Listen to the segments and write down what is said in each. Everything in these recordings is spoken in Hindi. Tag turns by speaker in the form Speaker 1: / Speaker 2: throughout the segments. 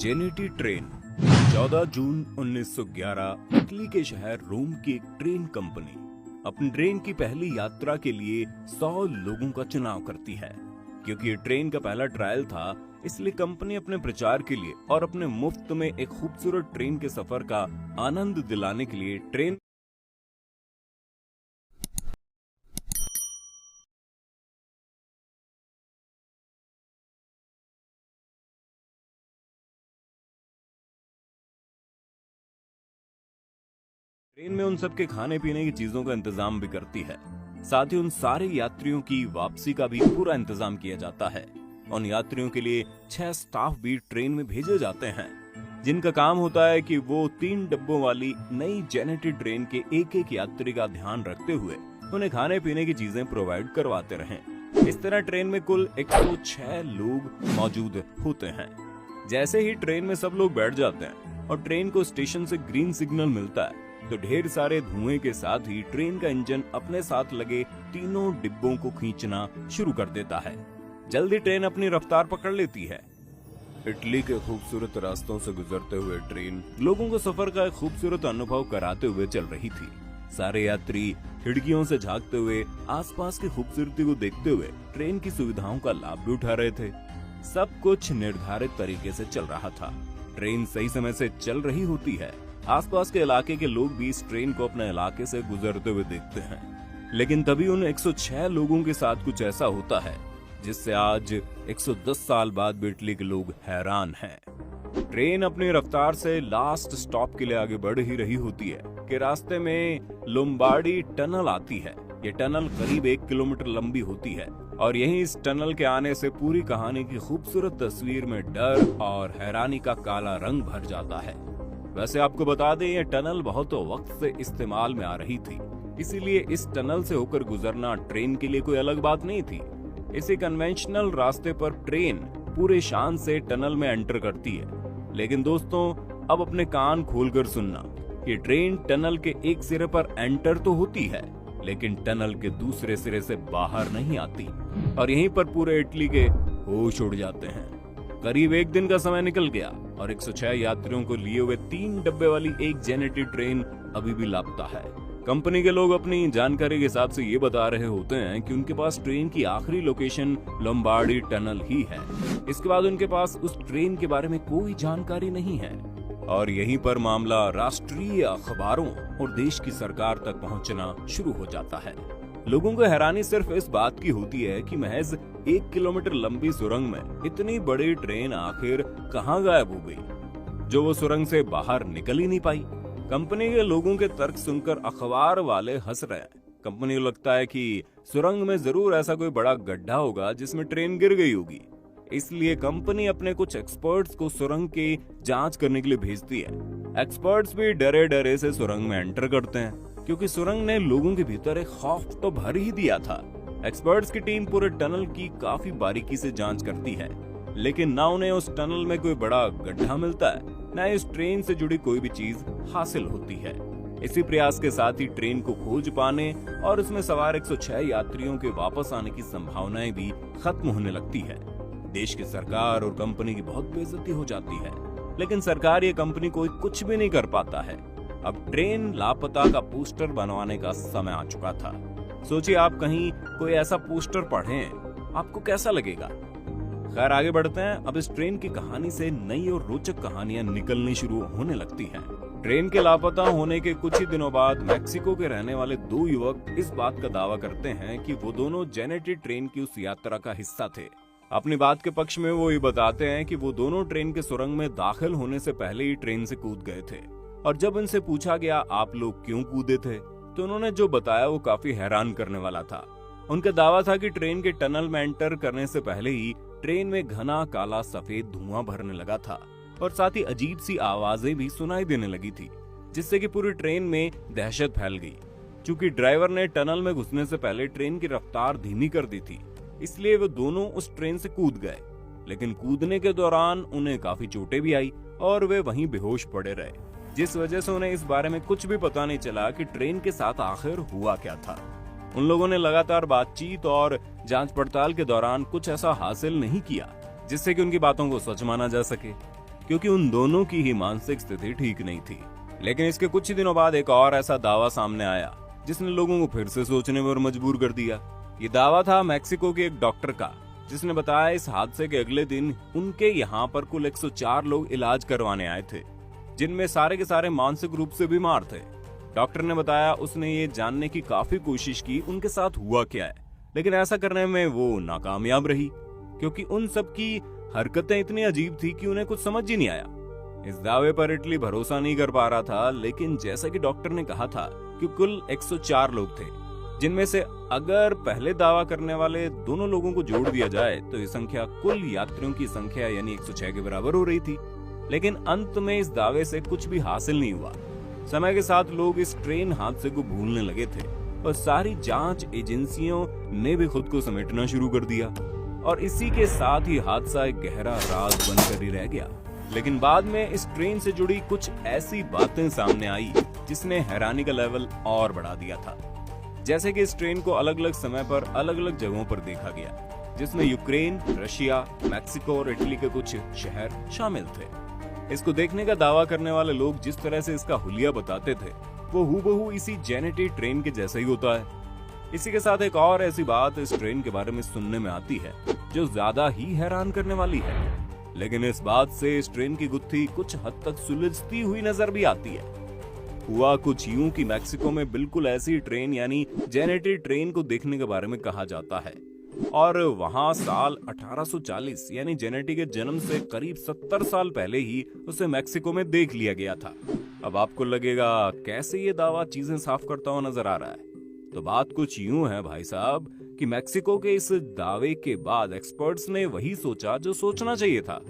Speaker 1: जेनेटी ट्रेन। 14 जून 1911 इटली के शहर रोम की एक ट्रेन कंपनी अपनी ट्रेन की पहली यात्रा के लिए 100 लोगों का चुनाव करती है। क्योंकि ये ट्रेन का पहला ट्रायल था, इसलिए कंपनी अपने प्रचार के लिए और अपने मुफ्त में एक खूबसूरत ट्रेन के सफर का आनंद दिलाने के लिए ट्रेन में उन सबके खाने पीने की चीजों का इंतजाम भी करती है। साथ ही उन सारे यात्रियों की वापसी का भी पूरा इंतजाम किया जाता है। उन यात्रियों के लिए 6 स्टाफ भी ट्रेन में भेजे जाते हैं, जिनका काम होता है कि वो 3 डब्बों वाली नई जेनेटी ट्रेन के एक एक यात्री का ध्यान रखते हुए उन्हें खाने पीने की चीजें प्रोवाइड करवाते रहें। इस तरह ट्रेन में कुल 106 लोग मौजूद होते हैं। जैसे ही ट्रेन में सब लोग बैठ जाते हैं और ट्रेन को स्टेशन से ग्रीन सिग्नल मिलता है, तो ढेर सारे धुएं के साथ ही ट्रेन का इंजन अपने साथ लगे तीनों डिब्बों को खींचना शुरू कर देता है। जल्दी ट्रेन अपनी रफ्तार पकड़ लेती है। इटली के खूबसूरत रास्तों से गुजरते हुए ट्रेन लोगों को सफर का एक खूबसूरत अनुभव कराते हुए चल रही थी। सारे यात्री खिड़कियों से झांकते हुए आसपास की खूबसूरती को देखते हुए ट्रेन की सुविधाओं का लाभ भी उठा रहे थे। सब कुछ निर्धारित तरीके से चल रहा था। ट्रेन सही समय से चल रही होती है। आसपास के इलाके के लोग भी इस ट्रेन को अपने इलाके से गुजरते हुए देखते हैं। लेकिन तभी उन 106 लोगों के साथ कुछ ऐसा होता है जिससे आज 110 साल बाद भी इटली के लोग हैरान हैं। ट्रेन अपनी रफ्तार से लास्ट स्टॉप के लिए आगे बढ़ ही रही होती है कि रास्ते में लोम्बार्डी टनल आती है। ये टनल करीब 1 किलोमीटर लंबी होती है और यहीं इस टनल के आने से पूरी कहानी की खूबसूरत तस्वीर में डर और हैरानी का काला रंग भर जाता है। वैसे आपको बता दें, यह टनल बहुत वक्त से इस्तेमाल में आ रही थी, इसीलिए इस टनल से होकर गुजरना ट्रेन के लिए कोई अलग बात नहीं थी। इसी कन्वेंशनल रास्ते पर ट्रेन पूरे शान से टनल में एंटर करती है। लेकिन दोस्तों, अब अपने कान खोलकर सुनना, ये ट्रेन टनल के एक सिरे पर एंटर तो होती है, लेकिन टनल के दूसरे सिरे से बाहर नहीं आती और यहीं पर पूरे इटली के होश उड़ जाते हैं। करीब 1 दिन का समय निकल गया और 106 यात्रियों को लिए हुए 3 डब्बे वाली एक जेनेटी ट्रेन अभी भी लापता है। कंपनी के लोग अपनी जानकारी के हिसाब से ये बता रहे होते हैं कि उनके पास ट्रेन की आखिरी लोकेशन लोम्बार्डी टनल ही है। इसके बाद उनके पास उस ट्रेन के बारे में कोई जानकारी नहीं है और यहीं पर मामला राष्ट्रीय अखबारों और देश की सरकार तक पहुंचना शुरू हो जाता है। लोगों को हैरानी सिर्फ इस बात की होती है कि महज 1 किलोमीटर लंबी सुरंग में इतनी बड़ी ट्रेन आखिर कहां गायब हो गई, जो वो सुरंग से बाहर निकल ही नहीं पाई। कंपनी के लोगों के तर्क सुनकर अखबार वाले हंस रहे हैं। कंपनी को लगता है कि सुरंग में जरूर ऐसा कोई बड़ा गड्ढा होगा जिसमें ट्रेन गिर गई होगी। इसलिए कंपनी अपने कुछ एक्सपर्ट्स को सुरंग की जांच करने के लिए भेजती है। एक्सपर्ट्स भी डरे डरे से सुरंग में एंटर करते हैं, क्योंकि सुरंग ने लोगों के भीतर एक खौफ तो भर ही दिया था। एक्सपर्ट्स की टीम पूरे टनल की काफी बारीकी से जांच करती है, लेकिन ना उन्हें उस टनल में कोई बड़ा गड्ढा मिलता है, ना इस ट्रेन से जुड़ी कोई भी चीज हासिल होती है। इसी प्रयास के साथ ही ट्रेन को खोज पाने और उसमें सवार 106 यात्रियों के वापस आने की संभावनाएं भी खत्म होने लगती है। देश की सरकार और कंपनी की बहुत बेइज्जती हो जाती है, लेकिन सरकार ये कंपनी को कुछ भी नहीं कर पाता है। अब ट्रेन लापता का पोस्टर बनवाने का समय आ चुका था। सोचिए, आप कहीं कोई ऐसा पोस्टर पढ़ें, आपको कैसा लगेगा? खैर, आगे बढ़ते हैं। अब इस ट्रेन की कहानी से नई और रोचक कहानियां निकलनी शुरू होने लगती हैं। ट्रेन के लापता होने के कुछ ही दिनों बाद मैक्सिको के रहने वाले 2 युवक इस बात का दावा करते हैं कि वो दोनों जेनेटी ट्रेन की उस यात्रा का हिस्सा थे। अपनी बात के पक्ष में वो ये बताते हैं कि वो दोनों ट्रेन के सुरंग में दाखिल होने से पहले ही ट्रेन से कूद गए थे और जब उनसे पूछा गया आप लोग क्यों कूदे थे, तो उन्होंने जो बताया वो काफी हैरान करने वाला था। उनका दावा था कि ट्रेन के टनल में एंटर करने से पहले ही ट्रेन में घना काला सफेद धुआं भरने लगा था और साथ ही अजीब सी आवाजें भी सुनाई देने लगी थी, जिससे कि पूरी ट्रेन में दहशत फैल गई। चूंकि ड्राइवर ने टनल में घुसने से पहले ट्रेन की रफ्तार धीमी कर दी थी, इसलिए वो दोनों उस ट्रेन से कूद गए। लेकिन कूदने के दौरान उन्हें काफी चोटें भी आई और वे वहीं बेहोश पड़े रहे, जिस वजह से उन्हें इस बारे में कुछ भी पता नहीं चला कि ट्रेन के साथ आखिर हुआ क्या था। उन लोगों ने लगातार बातचीत और जांच पड़ताल के दौरान कुछ ऐसा हासिल नहीं किया जिससे कि उनकी बातों को सच माना जा सके। क्योंकि उन दोनों की ही मानसिक स्थिति ठीक नहीं थी। लेकिन इसके कुछ ही दिनों बाद एक और ऐसा दावा सामने आया जिसने लोगों को फिर से सोचने पर मजबूर कर दिया। ये दावा था मैक्सिको के एक डॉक्टर का, जिसने बताया इस हादसे के अगले दिन उनके यहाँ पर कुल 104 लोग इलाज करवाने आए थे, जिनमें सारे के सारे मानसिक रूप से बीमार थे। डॉक्टर ने बताया उसने ये जानने की काफी कोशिश की उनके साथ हुआ क्या है, लेकिन ऐसा करने में वो नाकामयाब रही, क्योंकि उन सब की हरकतें इतनी अजीब थी कि उन्हें कुछ समझ ही नहीं आया। इस दावे पर इटली भरोसा नहीं कर पा रहा था, लेकिन जैसा कि डॉक्टर ने कहा था कि कुल 104 लोग थे, जिनमें से अगर पहले दावा करने वाले दोनों लोगों को जोड़ दिया जाए तो ये संख्या कुल यात्रियों की संख्या यानी 106 के बराबर हो रही थी। लेकिन अंत में इस दावे से कुछ भी हासिल नहीं हुआ। समय के साथ लोग इस ट्रेन हादसे को भूलने लगे थे और सारी जांच एजेंसियों ने भी खुद को समेटना शुरू कर दिया, और इसी के साथ ही हादसा एक गहरा राज बनकर ही रह गया। लेकिन बाद में इस ट्रेन से जुड़ी कुछ ऐसी बातें सामने आई जिसने हैरानी का लेवल और बढ़ा दिया था। जैसे कि इस ट्रेन को अलग अलग समय पर अलग अलग जगहों पर देखा गया, जिसमें यूक्रेन, रशिया, मैक्सिको और इटली के कुछ शहर शामिल थे। इसको देखने का दावा करने वाले लोग जिस तरह से इसका हुलिया बताते थे वो हूबहू इसी जेनेटी ट्रेन के जैसा ही होता है। इसी के साथ एक और ऐसी बात इस ट्रेन के बारे में सुनने में आती है जो ज्यादा ही हैरान करने वाली है, लेकिन इस बात से इस ट्रेन की गुत्थी कुछ हद तक सुलझती हुई नजर भी आती है। हुआ कुछ यूं कि मैक्सिको में बिल्कुल ऐसी ट्रेन यानी जेनेटी ट्रेन को देखने के बारे में कहा जाता है, और वहां साल 1840 यानी जेनेटी के जन्म से करीब 70 साल पहले ही उसे मैक्सिको में देख लिया गया था। अब आपको लगेगा कैसे ये दावा चीजें साफ करता हुआ नजर आ रहा है। तो बात कुछ यूं है भाई साहब कि मैक्सिको के इस दावे के बाद एक्सपर्ट्स ने वही सोचा जो सोचना चाहिए था।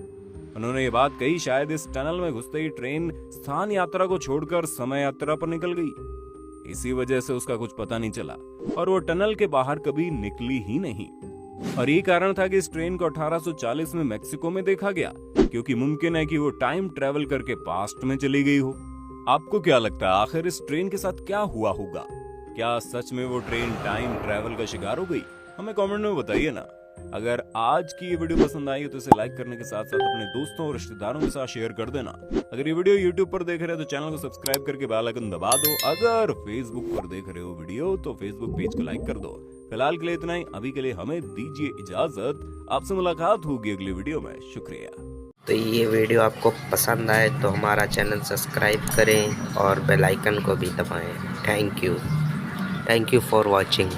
Speaker 1: उन्होंने ये बात कही शायद इस टनल में घुसते ही ट्रेन स्थान यात्रा को छोड़कर समय यात्रा पर निकल गई। इसी वजह से उसका कुछ पता नहीं चला और वो टनल के बाहर कभी निकली ही नहीं। और ये कारण था कि इस ट्रेन को 1840 में मैक्सिको में देखा गया, क्योंकि मुमकिन है कि वो टाइम ट्रेवल करके पास्ट में चली गई हो। आपको क्या लगता है आखिर इस ट्रेन के साथ क्या हुआ होगा? क्या सच में वो ट्रेन टाइम ट्रेवल का शिकार हो गई? हमें कमेंट में बताइए ना। अगर आज की ये वीडियो पसंद आई तो इसे लाइक करने के साथ साथ अपने दोस्तों और रिश्तेदारों के साथ शेयर कर देना। अगर ये वीडियो YouTube पर देख रहे हो तो चैनल को सब्सक्राइब करके बेल आइकन दबा दो। अगर Facebook पर देख रहे हो वीडियो तो Facebook पेज को लाइक कर दो। फिलहाल के लिए इतना ही, अभी के लिए हमें दीजिए इजाजत। आपसे मुलाकात होगी अगली वीडियो में। शुक्रिया।
Speaker 2: तो ये वीडियो आपको पसंद आए तो हमारा चैनल सब्सक्राइब करें और बेल आइकन को भी दबाएं। Thank you for watching.